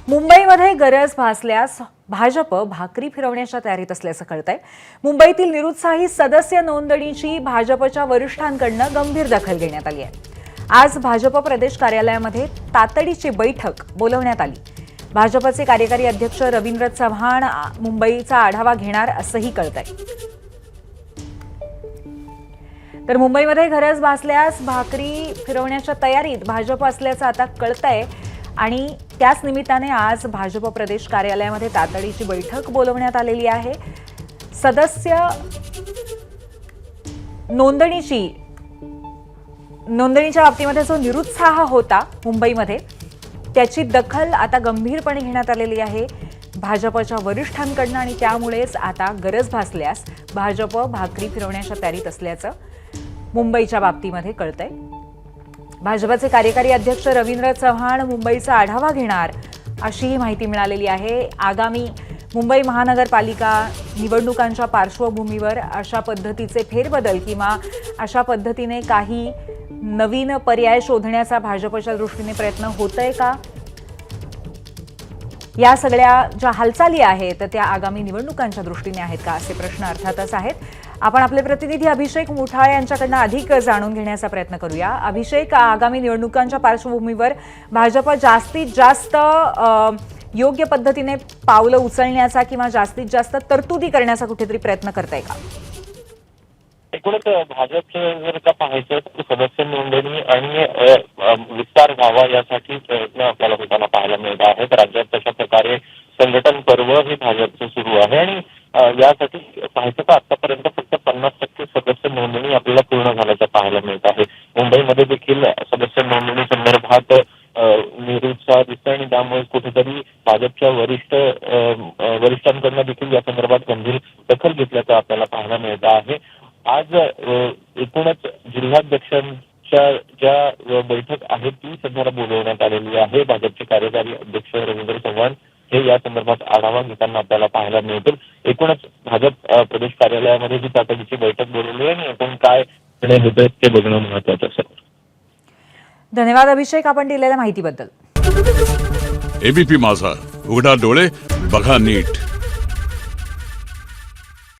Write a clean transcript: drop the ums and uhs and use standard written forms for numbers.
मुंबईमध्ये गरज भासल्यास भाजप भाकरी फिरवण्याच्या तयारीत असल्याचं कळतंय। मुंबईतील निरुत्साही सदस्य नोंदणीची भाजपच्या वरिष्ठांकडून गंभीर दखल घेण्यात आली आहे। आज भाजप प्रदेश कार्यालयामध्ये तातडीची बैठक बोलवण्यात आली। भाजपचे कार्यकारी अध्यक्ष रवींद्र चव्हाण मुंबईचा आढावा घेणार असंही कळतंय। तर मुंबईमध्ये गरज भासल्यास भाकरी फिरवण्याच्या तयारीत भाजप असल्याचं आता कळतंय आणि त्याच निमित्ताने आज भाजप प्रदेश कार्यालयामध्ये तातडीची बैठक बोलवण्यात आलेली आहे। सदस्य नोंदणीच्या बाबतीमध्ये जो निरुत्साह होता मुंबईमध्ये त्याची दखल आता गंभीरपणे घेण्यात आलेली आहे भाजपच्या वरिष्ठांकडून आणि त्यामुळेच आता गरज भासल्यास भाजप भाकरी फिरवण्याच्या तयारीत असल्याचं मुंबईच्या बाबतीमध्ये कळतंय। भाजपचे कार्यकारी अध्यक्ष रवींद्र चव्हाण मुंबईचा आढावा घेणार अशी माहिती मिळालेली आहे। आगामी मुंबई महानगरपालिका निवडणुकांच्या पार्श्वभूमीवर अशा पद्धतीचे फेरबदल किंवा अशा पद्धतीने काही नवीन पर्याय शोधण्याचा भाजपच्या दृष्टीने प्रयत्न होतोय का, या सगळ्या ज्या हालचाली आहेत त्या आगामी निवडणुकांच्या दृष्टीने आहेत का असे प्रश्न अर्थातच आहेत। आपण आपले प्रतिनिधी अभिषेक मुठाळे यांच्याकडून अधिक जाणून घेण्याचा प्रयत्न करूया। अभिषेक, आगामी निवडणुकांच्या पार्श्वभूमीवर भाजप जास्तीत जास्त योग्य पद्धतीने पावलं उचलण्याचा किंवा जास्तीत जास्त तरतुदी करण्याचा कुठेतरी प्रयत्न करताय का? एकूणच भाजपचं जर का पाहायचं तर सदस्य नोंदणी आणि विस्तार व्हावा यासाठी प्रयत्न आपल्याला होताना पाहायला मिळत आहेत। राज्यात तशा प्रकारे संघटन पर्व हे भाजपचं सुरू आहे आणि यासाठी पाहायचं तर आतापर्यंत फक्त 50% सदस्य नोंदणी आपल्याला पूर्ण झाल्याचं पाहायला मिळत आहे। मुंबईमध्ये देखील सदस्य नोंदणी संदर्भात निरुत्साह दिसतोय आणि त्यामुळे कुठेतरी भाजपच्या वरिष्ठांकडून देखील या संदर्भात गंभीर दखल घेतल्याचं आपल्याला पाहायला मिळत आहे। आज एकूणच जिल्हाध्यक्षांच्या ज्या बैठक आहे ती सध्याला बोलवण्यात आलेली आहे। भाजपचे कार्यकारी अध्यक्ष रवींद्र चव्हाण हे या संदर्भात आढावा घेताना आपल्याला पाहायला मिळतील। एकूणच भाजप प्रदेश कार्यालयामध्ये जी तातडीची बैठक बोलवली आहे आणि एकूण काय निर्णय होतोय ते बघणं महत्त्वाचं असेल। धन्यवाद अभिषेक, आपण दिलेल्या माहितीबद्दल। एबीपी माझा, उघडा डोळे बघा नीट।